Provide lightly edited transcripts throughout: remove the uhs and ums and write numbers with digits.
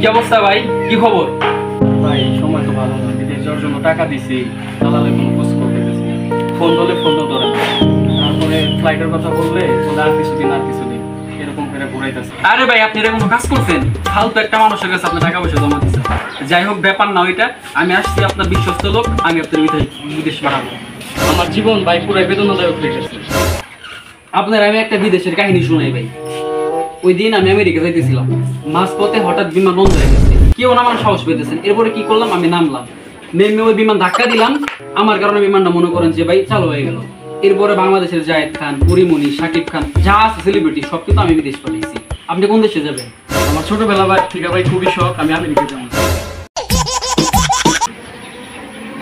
কি অবস্থা ভাই, কি খবর? ভাই সময় তো ভালো না, বিদেশ যাওয়ার জন্য টাকা দিছি, দালালে কোনো খোঁজ খবর দিতেছি না। ফোন ধরলে ফোনও ধরে না। তারপরে ফ্লাইটের কথা বললে আর কিছুদিন এরকম করে ঘুরাইতেছে। আরে ভাই, আপনি এরকম কাজ করছেন? ফালতু একটা মানুষের কাছে আপনি টাকা পয়সা জমা দিচ্ছেন। যাই হোক, ব্যাপার না ওইটা। আমি আসছি আপনার বিশ্বস্ত লোক, আমি আপনার বিদেশ বাড়াবো। আমার জীবন ভাই পুরাই বেদনাদায়ক হয়ে গেছে। আপনার আমি একটা বিদেশের কাহিনী শুনাই ভাই। ওই দিন আমি আমেরিকা যাইতেছিলাম, মাঝপথে হঠাৎ বিমান বন্ধ হয়ে গেছে, কেউ না আমার সাহস পেতেছেন। এরপরে কি করলাম, আমি নামলাম, নেমে ওই বিমান ধাক্কা দিলাম। আমার কারণে বিমানটা মনে করেন যে ভাই চালু হয়ে গেল। এরপরে বাংলাদেশের জায়েদ খান, পরিমণি, শাকিব খান, যা আছে সেলিব্রিটি সব কিন্তু আমি বিদেশ পাঠিয়েছি। আপনি কোন দেশে যাবেন? আমার ছোটবেলা ভাই ঠিক ভাই খুবই শখ, আমি আমেরিকা যাবো।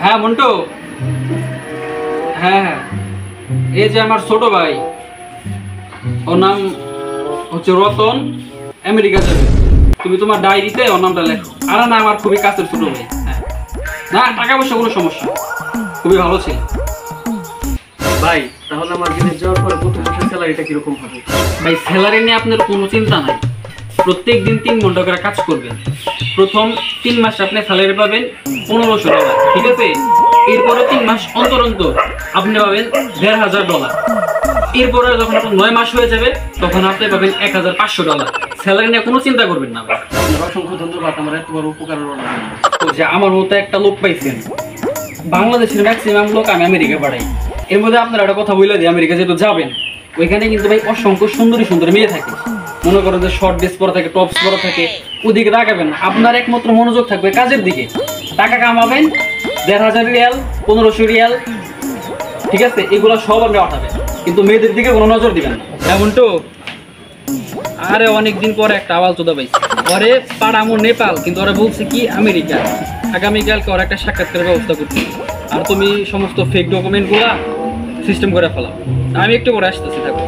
হ্যাঁ মন্টু, হ্যাঁ হ্যাঁ, এই যে আমার ছোট ভাই, ওর নাম হচ্ছে রতন, আমেরিকা যাবে। তুমি তোমার ডায়েরিতে ওর নামটা লেখো। আর না, আমার খুবই কাছের ছোট ভাই। হ্যাঁ, না টাকা পয়সা কোনো সমস্যা, খুবই ভালো ছিল। ভাই তাহলে আমার বিদেশ যাওয়ার পরে প্রথম মাসের স্যালারিটা কিরকম হবে? ভাই স্যালারি নিয়ে আপনার কোনো চিন্তা নাই। প্রত্যেক দিন 3 ঘন্টা করে কাজ করবেন। প্রথম 3 মাস আপনি স্যালারি পাবেন 1500 ডলার, ঠিক আছে? এরপরে 3 মাস অন্তর অন্তর আপনি পাবেন $1500। এরপরে যখন আপনার 9 মাস হয়ে যাবে তখন আপনি পাবেন $1500। স্যালারি নিয়ে কোনো চিন্তা করবেন না ভাই। আপনার অসংখ্য ধন্যবাদ আমার এত বড় উপকারের জন্য। তো যে আমার মতো একটা লোক পাইছেন। বাংলাদেশের ম্যাক্সিমাম লোক আমি আমেরিকা পাঠাই। এর মধ্যে আপনারা একটা কথা বলে দিই, আমেরিকা যেহেতু যাবেন, ওইখানে কিন্তু ভাই অসংখ্য সুন্দরী সুন্দরী মেয়ে থাকে। মনে করেন যে শর্ট ড্রেস পরা থাকে, টপস পরা থাকে, ওদিকে তাকাবেন না। আপনার একমাত্র মনোযোগ থাকবে কাজের দিকে। টাকা কামাবেন, $1500, $1500, ঠিক আছে? এগুলো সব আপনি পাঠাবেন, কিন্তু মেয়েদের দিকে কোনো নজর দিবেন না। এমন তো আরে অনেকদিন পরে একটা আওয়াজ চোদা পাইছি। ওরে পাড়ামো নেপাল, কিন্তু ওরা বলছে কি আমেরিকা। আগামীকালকে ওরা একটা সাক্ষাৎকারের ব্যবস্থা করছে। আর তুমি সমস্ত ফেক ডকুমেন্টগুলা সিস্টেম করে ফেলাও। আমি একটু পরে আসতেছি, থাকো।